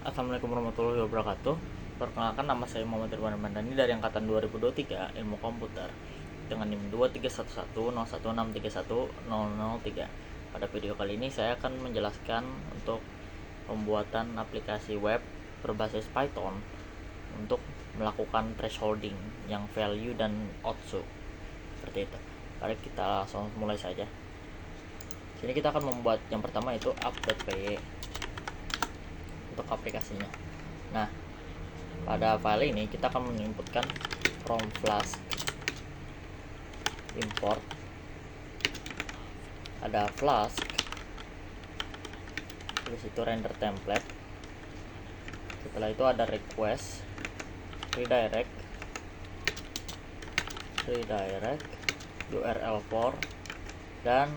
Assalamualaikum warahmatullahi wabarakatuh. Perkenalkan, nama saya Muhammad Irwan Mandani dari angkatan 2023 Ilmu Komputer dengan NIM 2311116310003. Pada video kali ini saya akan menjelaskan untuk pembuatan aplikasi web berbasis Python untuk melakukan thresholding yang value dan output seperti itu. Mari kita langsung mulai saja. Sini kita akan membuat yang pertama itu app.py untuk aplikasinya. Nah, pada file ini kita akan menginputkan from Flask import, ada Flask, terus itu render template, setelah itu ada request, redirect url4, dan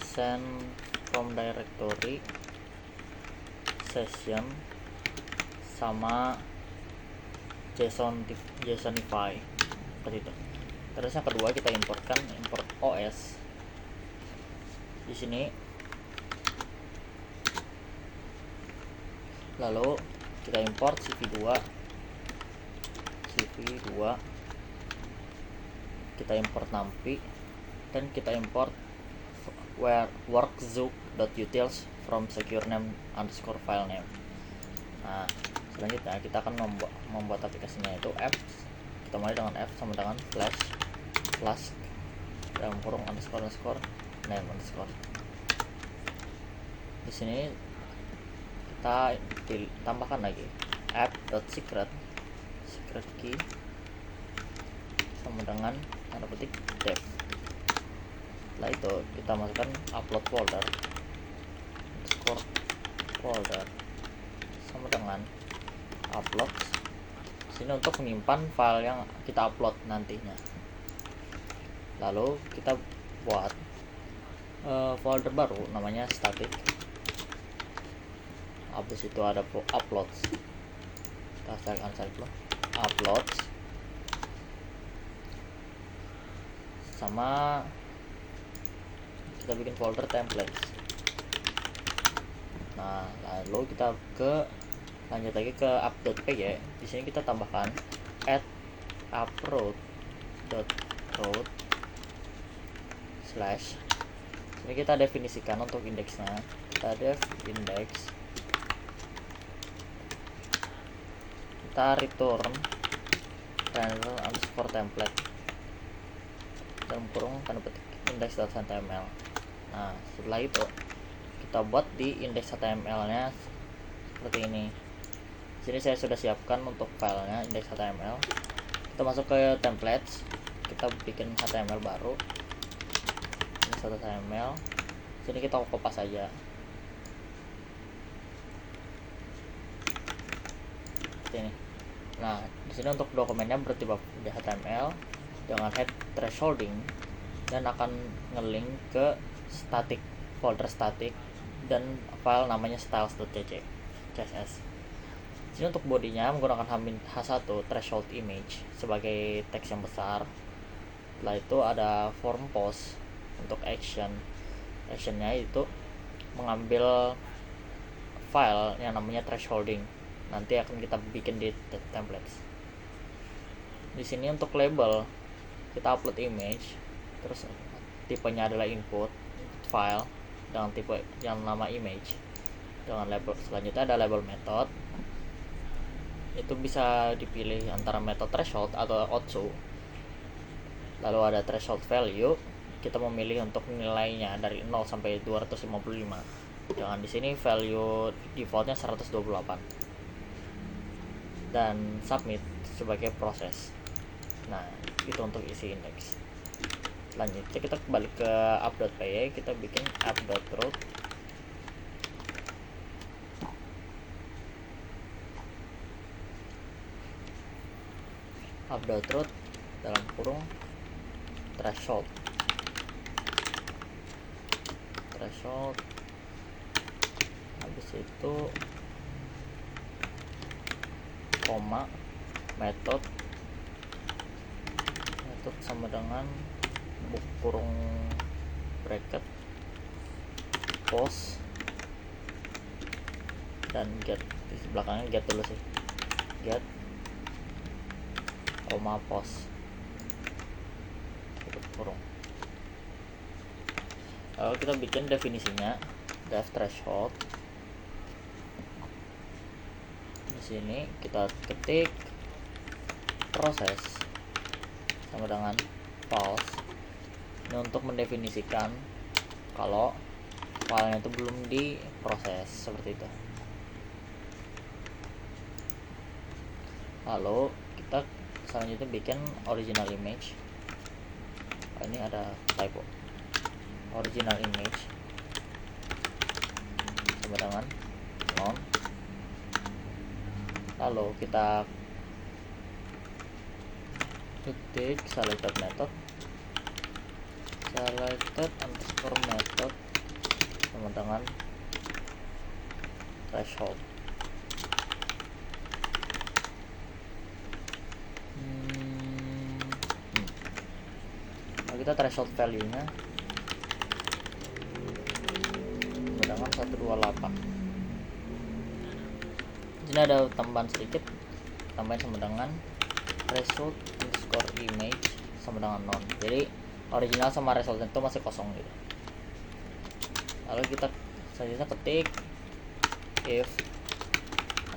send from directory session sama JSONify seperti itu. Terus yang kedua kita import OS. Di sini lalu kita import CV2, kita import NumPy, dan kita import workzook.utils from secure_name_filename. Nah, selanjutnya kita akan membuat aplikasinya, itu apps. Kita mulai dengan app sama dengan flask dalam kurung underscore name underscore. Di sini kita tambahkan lagi app.secret key sama dengan tanda petik dev. Setelah itu kita masukkan upload folder sama dengan upload. Sini untuk menyimpan file yang kita upload nantinya. Lalu kita buat folder baru namanya static. Habis itu ada uploads. Kita select uploads sama kita bikin folder templates. Nah, lalu kita lanjut lagi ke app.py. Di sini kita tambahkan add app_route slash. Ini kita definisikan untuk indeksnya. Kita def index. Kita return render underscore template dalam kurung tanda petik index.html. Nah, setelah itu kita buat di index.html-nya seperti ini. Sini saya sudah siapkan untuk filenya index.html. Kita masuk ke templates, kita bikin HTML baru. Index.html. Sini kita kopas saja. Seperti ini. Nah, di sini untuk dokumennya bertipe HTML dengan head thresholding dan akan ngelink ke folder static dan file namanya styles.css. Sini untuk bodinya menggunakan H1 threshold image sebagai teks yang besar. Setelah itu ada form post untuk actionnya itu mengambil file yang namanya thresholding, nanti akan kita bikin di templates. Di sini untuk label kita upload image, terus tipenya adalah input file dengan tipe yang nama image dengan label. Selanjutnya ada label method, itu bisa dipilih antara method threshold atau outso. Lalu ada threshold value, kita memilih untuk nilainya dari 0 sampai 255. Jangan di sini value defaultnya 128. Dan submit sebagai proses. Nah, itu untuk isi indeks. Selanjutnya kita kembali ke app.py, kita bikin app.route. App.route dalam kurung threshold. Habis itu koma method sama dengan kurung bracket post dan get di belakangnya get dulu sih, get koma post tutup kurung. Lalu kita bikin definisinya def threshold. Di sini kita ketik proses sama dengan false. Ini untuk mendefinisikan kalau filenya itu belum diproses, seperti itu. Lalu kita selanjutnya bikin original image. Ini ada typo, original image sama dengan non. Lalu kita ketik selected method, selected underscore method sama dengan threshold. Nah, kita threshold value nya sama dengan 128. Ini ada tambahan sedikit, tambahin sama dengan result underscore image sama dengan non. Jadi original sama result itu masih kosong gitu. Lalu kita selanjutnya ketik if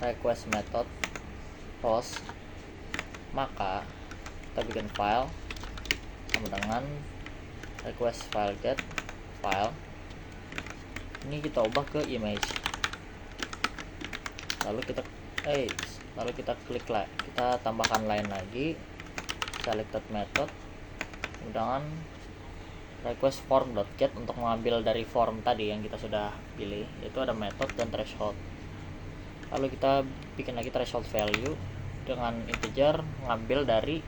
request method post, maka kita bikin file sama dengan request file get file. Ini kita ubah ke image. Lalu kita klik lah, kita tambahkan line lagi, selected method dengan request form.get untuk mengambil dari form tadi yang kita sudah pilih, yaitu ada method dan threshold. Lalu kita bikin lagi threshold value dengan integer, ngambil dari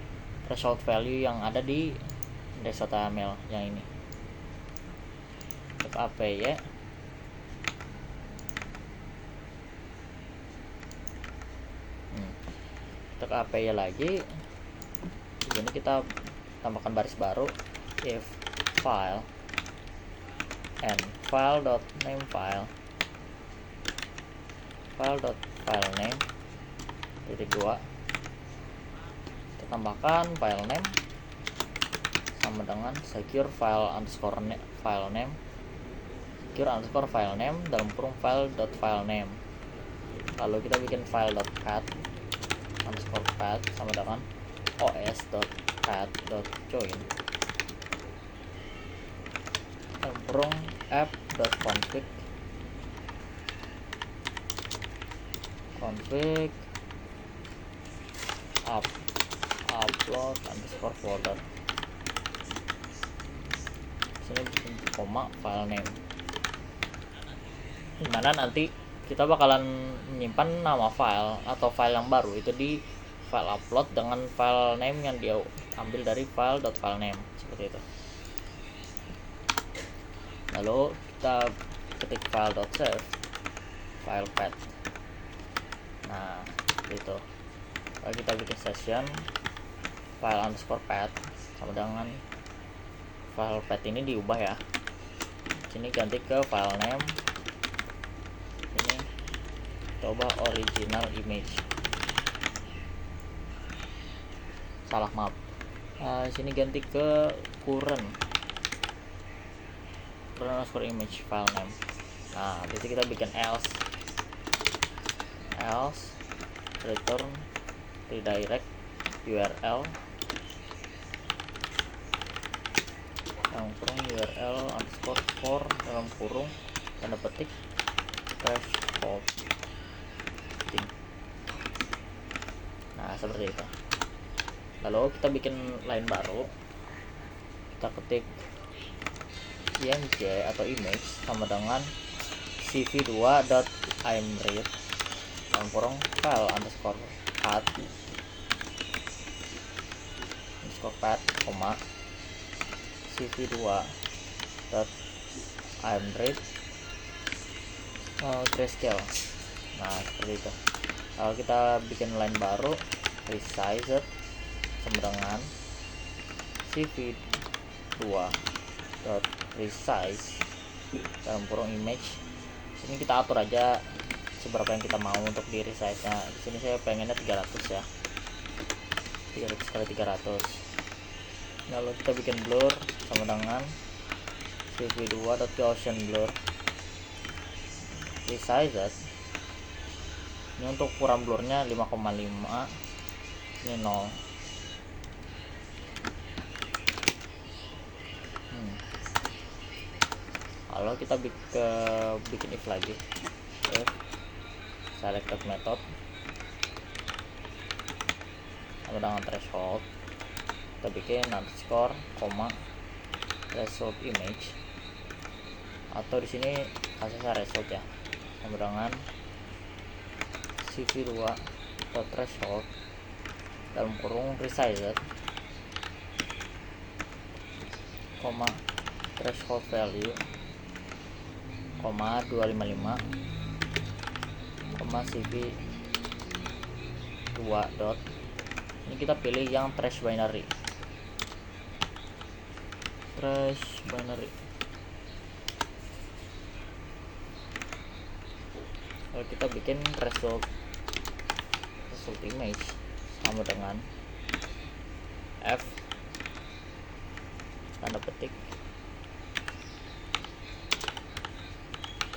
threshold value yang ada di index.html yang ini. Untuk APY untuk APY lagi, di sini kita tambahkan baris baru if file and file.name file file.filename titik 2, kita tambahkan file name sama dengan secure file underscore file name, secure underscore file name dalam kurung file.filename. Lalu kita bikin file.path underscore path sama dengan os.path.join dalam kurung app.config upload underscore folder. Sini bikin koma file name, dimana nanti kita bakalan menyimpan nama file atau file yang baru itu di file upload dengan file name yang dia ambil dari file.filename, seperti itu. Lalu kita ketik file.save file path. Nah itu, lalu kita bikin session file underscore path sama dengan file path ini diubah ya, sini ganti ke file name, ini coba original image, salah maaf, sini ganti ke current underscore image file name. Nah di sini kita bikin else return redirect URL dalam kurung URL underscore for dalam kurung tanda petik threshold. Nah seperti itu. Lalu kita bikin line baru, kita ketik img atau image sama dengan cv2.imread dalam kurung file underscore path koma cv2.imread grayscale. Nah seperti itu. Lalu kita bikin line baru, resize sama dengan cv2.resize dalam kurung image. Ini kita atur aja seberapa yang kita mau untuk di resize nya. Di sini saya pengennya 300 ya, 300 kali 300. Lalu kita bikin blur sama dengan cv2.gaussian blur resized. Ini untuk ukuran blurnya 5,5, ini 0. Kalau kita bikin if lagi, if selected method sama dengan threshold, kita bikin underscore koma result image, atau di sini kasih saya result ya, sama dengan cv2.threshold dalam kurung resized koma threshold value koma 255 koma cv2 dot, ini kita pilih yang trash binary. Kalau kita bikin result image sama dengan f tanda petik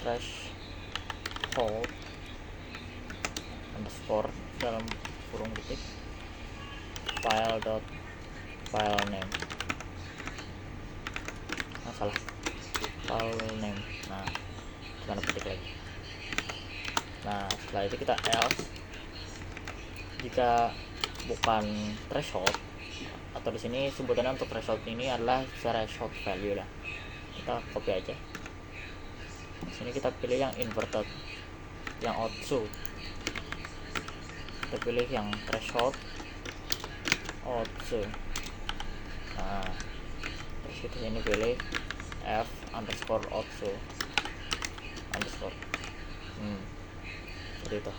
threshold underscore dalam kurung ketik file name, file name. Nah, tanda petik lagi. Nah, setelah itu kita else jika bukan threshold, atau di sini sebutannya untuk threshold ini adalah threshold value lah. Kita copy aja. Di sini kita pilih yang inverted, yang outso. Kita pilih yang threshold outso. Nah, terus kita sini pilih f underscore outso underscore. Seperti itu.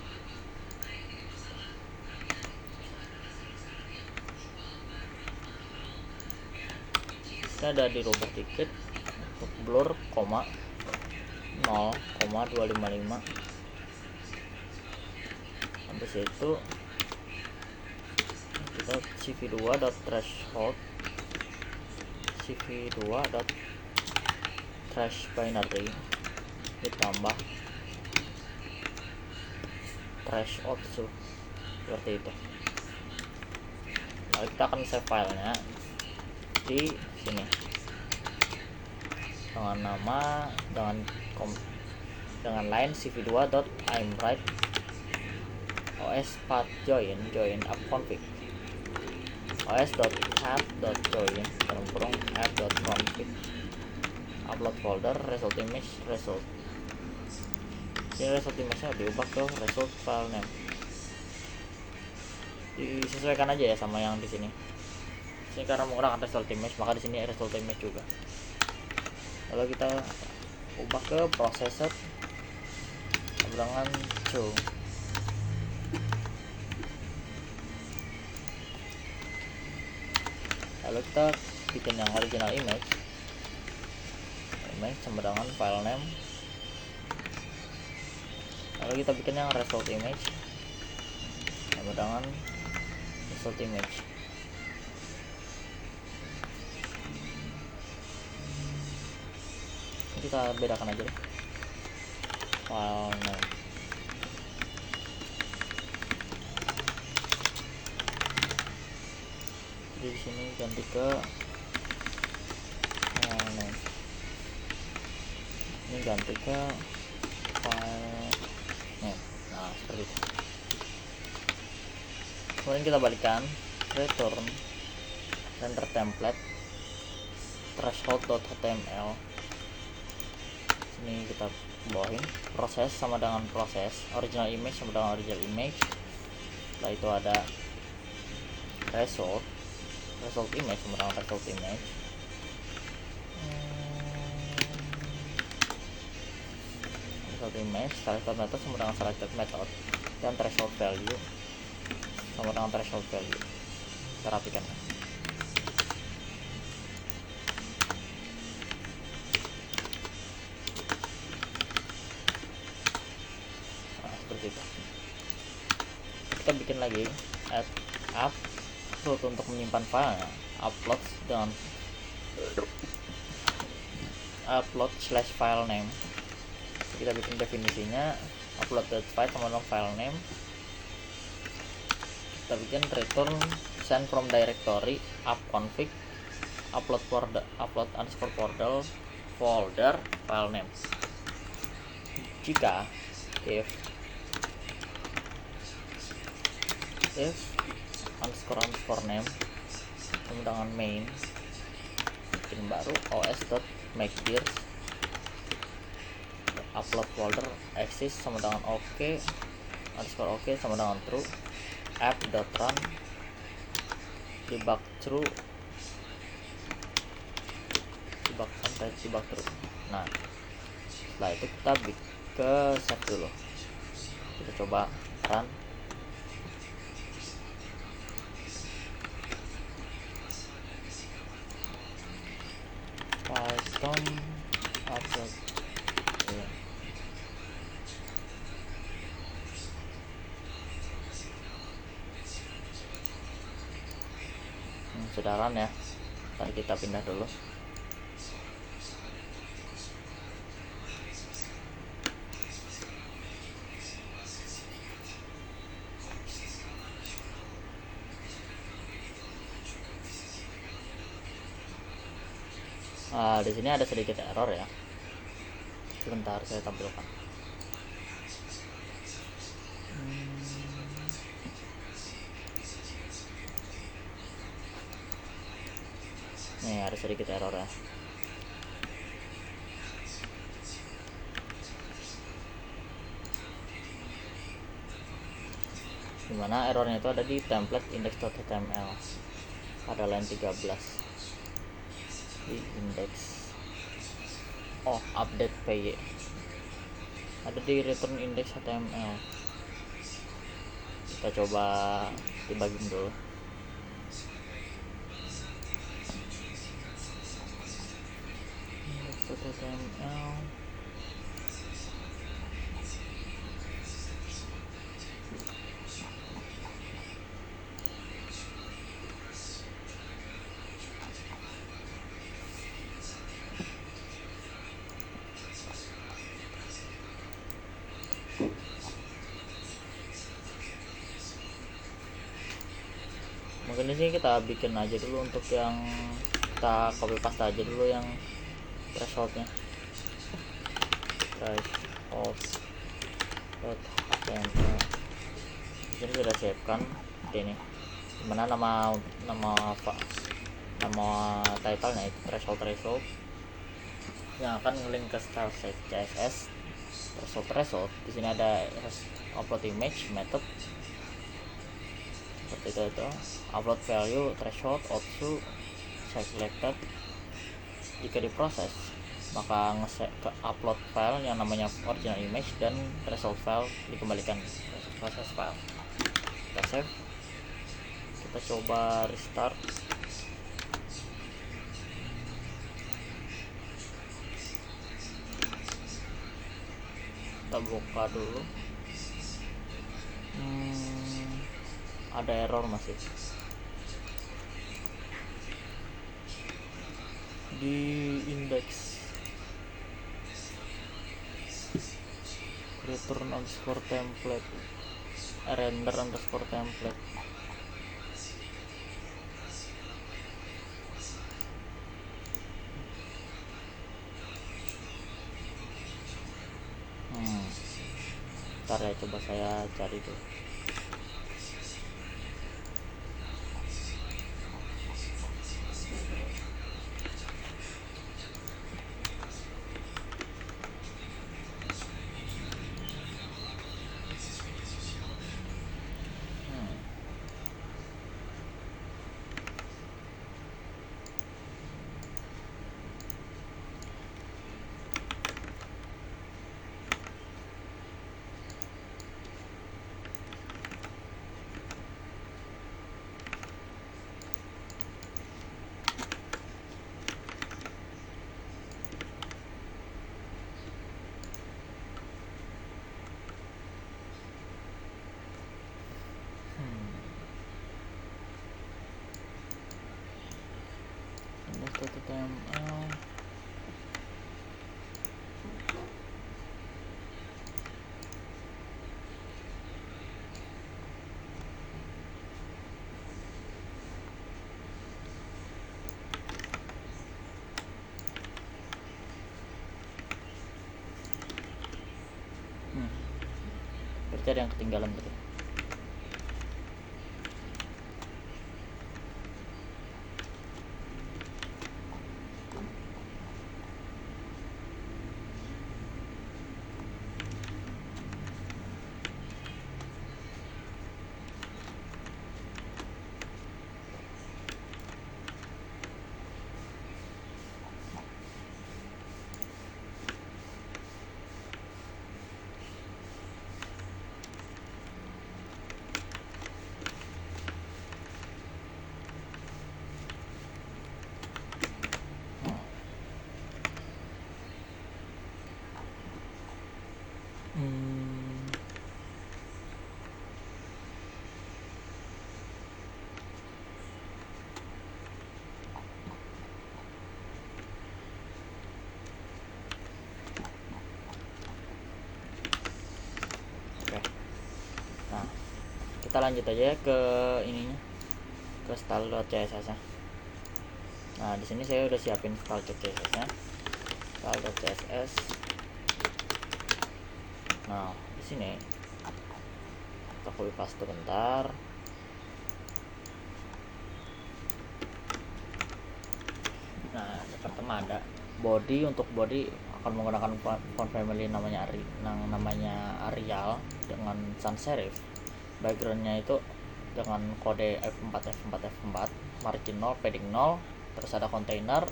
Kita ada dirubah dikit untuk blur koma 0,255. Habis itu kita cv2.threshold cv2.trash binary ditambah trash outso, seperti itu. Lalu kita akan save filenya di sini dengan nama dengan line cv2.imwrite os path join app config os.path.join dalam kurung app.config upload folder result image result. Ini result image nya diubah ke result file name, disesuaikan aja ya sama yang di sini. Ini karena menggunakan result image, maka di sini result image juga. Lalu kita ubah ke processor dengan show. Lalu kita bikin yang original image sama dengan file name. Lalu kita bikin yang result image sama dengan result image. Kita bedakan aja deh file name. Jadi di sini ganti ke file name, ini ganti ke file name. Nah, seperti itu. Kemudian kita balikan return render template threshold.html. Ini kita bawahin proses sama dengan proses, original image sama dengan original image. Setelah itu ada result image sama dengan result image. Result image selected method sama dengan selected method, dan threshold value sama dengan threshold value. Kita rapikan. seperti itu. Kita bikin lagi add upload untuk menyimpan filenya, upload dengan upload/file name. Kita bikin definisinya upload.file sama dengan file name. Kita bikin return send from directory upconfig upload_folder file name. Jika if underscore name sama dengan main, bikin baru os.makedir upload folder exist sama dengan ok sama dengan true, app.run debug true. Nah, setelah itu kita ke save dulu. Kita coba run. Python upload ya. Sudah run ya. Tadi kita pindah dulu. Di sini ada sedikit error ya. Sebentar saya tampilkan. Nih ada sedikit error ya. Dimana errornya itu ada di template index.html pada line 13 di index update py, ada di return index html. Kita coba debugging dulu. index.html mungkin di sini kita bikin aja dulu untuk yang kita copy paste aja dulu yang thresholdnya. Threshold.html jadi sudah siapkan ini, dimana nama title-nya itu threshold yang akan ngelink ke style CSS. threshold di sini ada upload image method seperti itu, upload value threshold output selected. Jika diproses maka ke upload file yang namanya original image dan threshold file dikembalikan proses file. Kita save, kita coba restart. Kita buka dulu. Ada error masih di index return underscore template render underscore template. Ntar ya, coba saya cari tuh. HTML. Berarti ada yang ketinggalan tadi. Nah, kita lanjut aja ke ininya, ke style.css nya. Nah, di sini saya udah siapin style.css nya. Style.css. Nah, di sini kita copy paste bentar. Nah, yang pertama ada body. Untuk body akan menggunakan font family namanya Arial dengan sans serif. Backgroundnya itu dengan kode F4 margin 0, padding 0. Terus ada container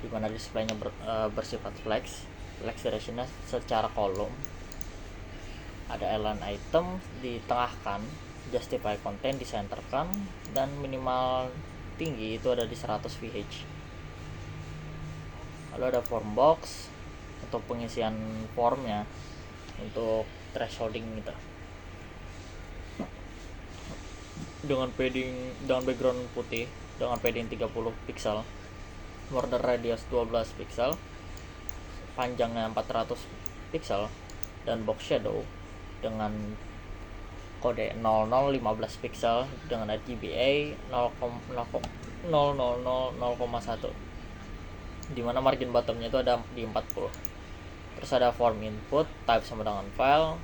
dimana displaynya bersifat flex directionnya secara kolom. Ada align item ditengahkan, justify content disenterkan, dan minimal tinggi itu ada di 100 VH. Lalu ada form box untuk pengisian formnya, untuk thresholding gitu, dengan background putih dengan padding 30 pixel, border radius 12 pixel, panjangnya 400 pixel, dan box shadow dengan kode 0015 pixel dengan RGBA 0,000,0,1, dimana margin bottomnya itu ada di 40. Terus ada form input type sama dengan file,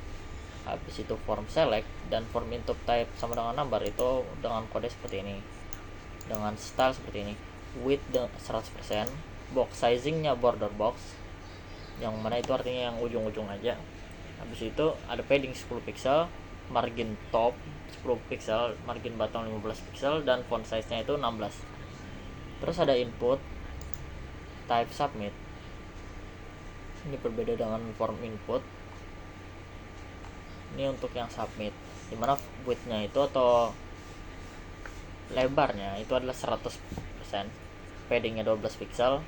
habis itu form select, dan form input type sama dengan number itu dengan kode seperti ini, dengan style seperti ini, width 100%, box sizingnya border box, yang mana itu artinya yang ujung-ujung aja. Habis itu ada padding 10 pixel, margin top 10 pixel, margin bottom 15 pixel, dan font size nya itu 16. Terus ada input type submit. Ini berbeda dengan form input. Ini untuk yang submit, dimana width-nya itu atau lebarnya itu adalah 100%, paddingnya 12 pixel,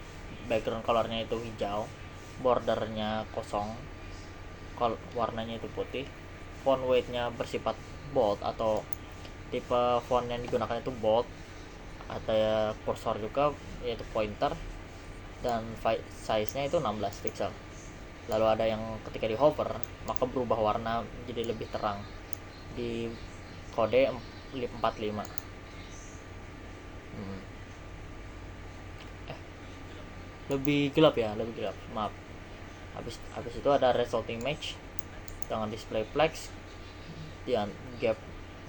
background colornya itu hijau, bordernya kosong, warnanya itu putih, font weight-nya bersifat bold atau tipe font yang digunakan itu bold, ada kursor juga yaitu pointer, dan size-nya itu 16 pixel. Lalu ada yang ketika di hover maka berubah warna jadi lebih terang di kode 45. Lebih gelap, maaf. Habis itu ada result image dengan display flex dan gap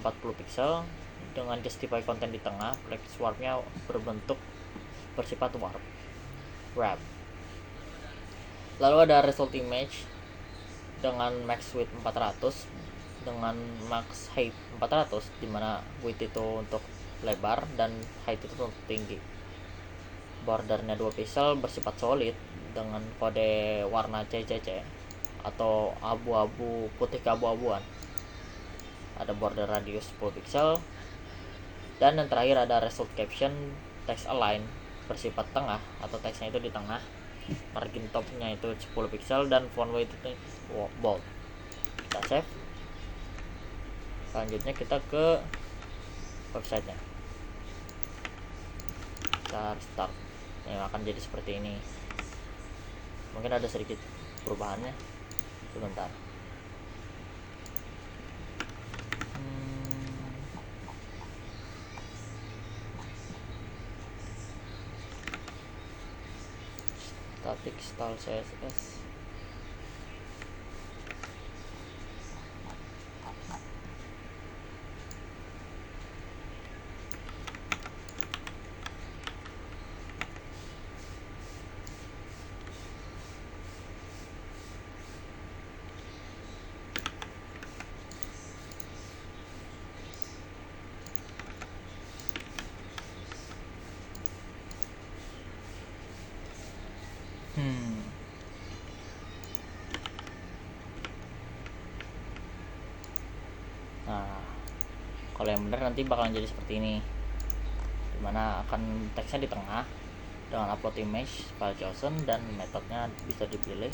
40 pixel dengan justify content di tengah. Flex warpnya berbentuk bersifat wrap. Lalu ada result image dengan max width 400 dengan max height 400, dimana width itu untuk lebar dan height itu untuk tinggi. Bordernya 2 pixel bersifat solid dengan kode warna CCC atau abu-abu, putih keabu-abuan. Ada border radius 10 pixel. Dan yang terakhir ada result caption text align bersifat tengah atau teksnya itu di tengah. Margin topnya itu 10 pixel dan font weight itu bold. Kita save. Selanjutnya kita ke websitenya. Kita start. yang akan jadi seperti ini. Mungkin ada sedikit perubahannya, sebentar. Static style CSS. Nah, kalau yang benar nanti bakalan jadi seperti ini, dimana akan teksnya di tengah dengan upload image file chosen dan metodenya bisa dipilih.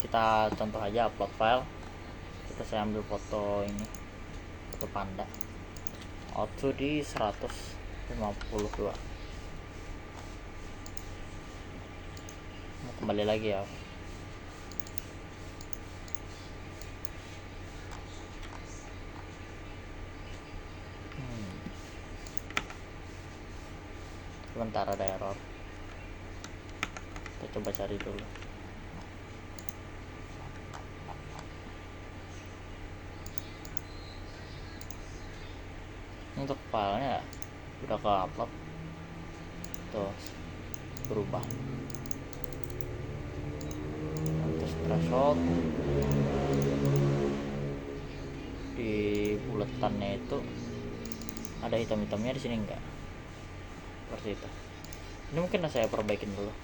Kita contoh aja upload file. Saya ambil foto ini, foto panda, auto di 152. Kembali lagi ya. Sebentar, ada error. Kita coba cari dulu. Untuk filenya udah ke upload tuh, berubah. Terus threshold di buletannya itu ada hitam-hitamnya, di sini enggak, seperti itu. Ini mungkin saya perbaikin dulu.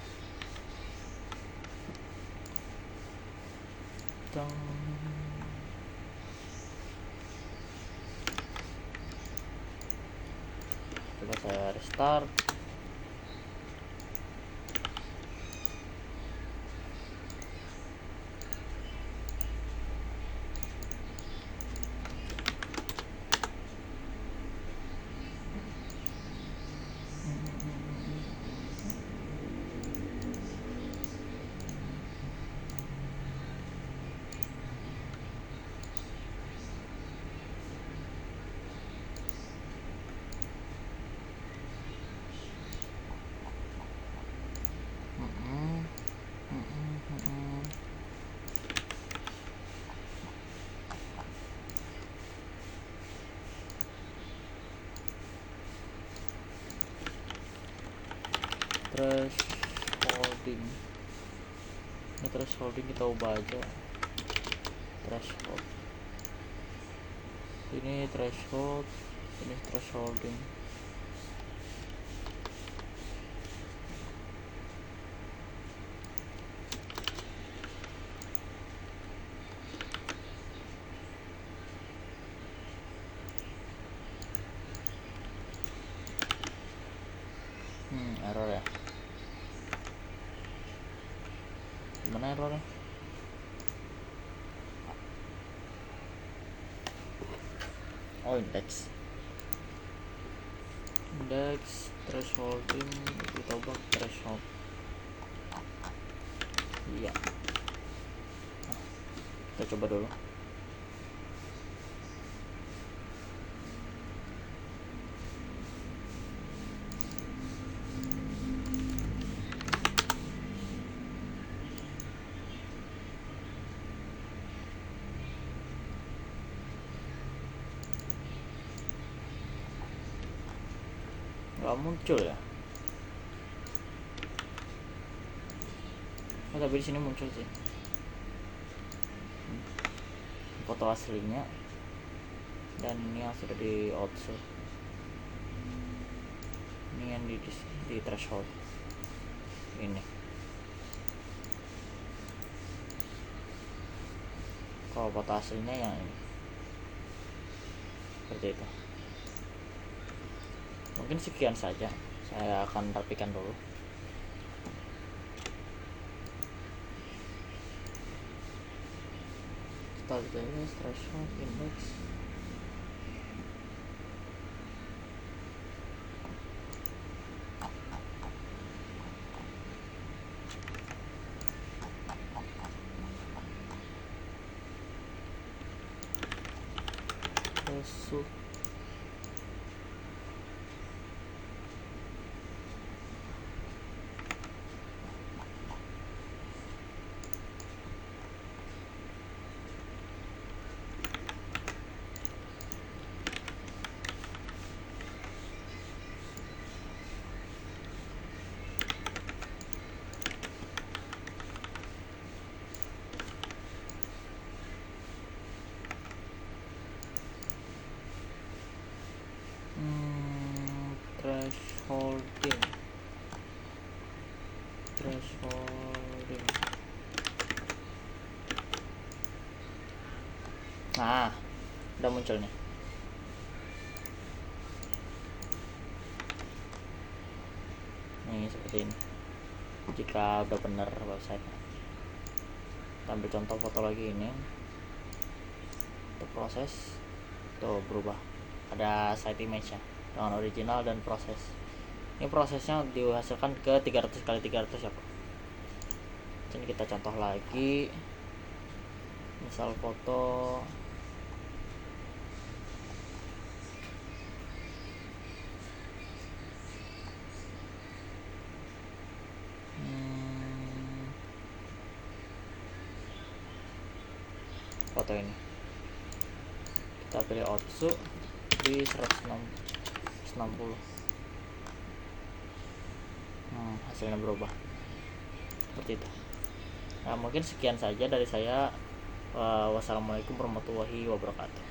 Coba saya restart. Thresholding, ini thresholding kita ubah aja. Threshold, ini threshold, ini thresholding. Error ya. Gimana errornya? Oh, index thresholding, kita ubah threshold. Iya. Nah, kita coba dulu. Gak muncul ya. Oh, tapi di sini muncul sih foto aslinya, dan ini yang sudah di outsource. Ini yang di threshold ini. Kalau foto aslinya yang ini, seperti itu. Mungkin sekian saja, saya akan rapikan dulu. Status threshold index. Otsu. Thresholding. Nah, udah muncul nih. Nih seperti ini. Jika udah bener websitenya. Kita ambil contoh foto lagi ini. Untuk proses tuh berubah. Ada site image nya dengan original dan proses. Ini prosesnya dihasilkan ke 300 kali 300 ya Pak. Jadi kita contoh lagi, misal foto foto ini, kita pilih Otsu di 160. Hasilnya berubah seperti itu. Nah, mungkin sekian saja dari saya. Wassalamualaikum warahmatullahi wabarakatuh.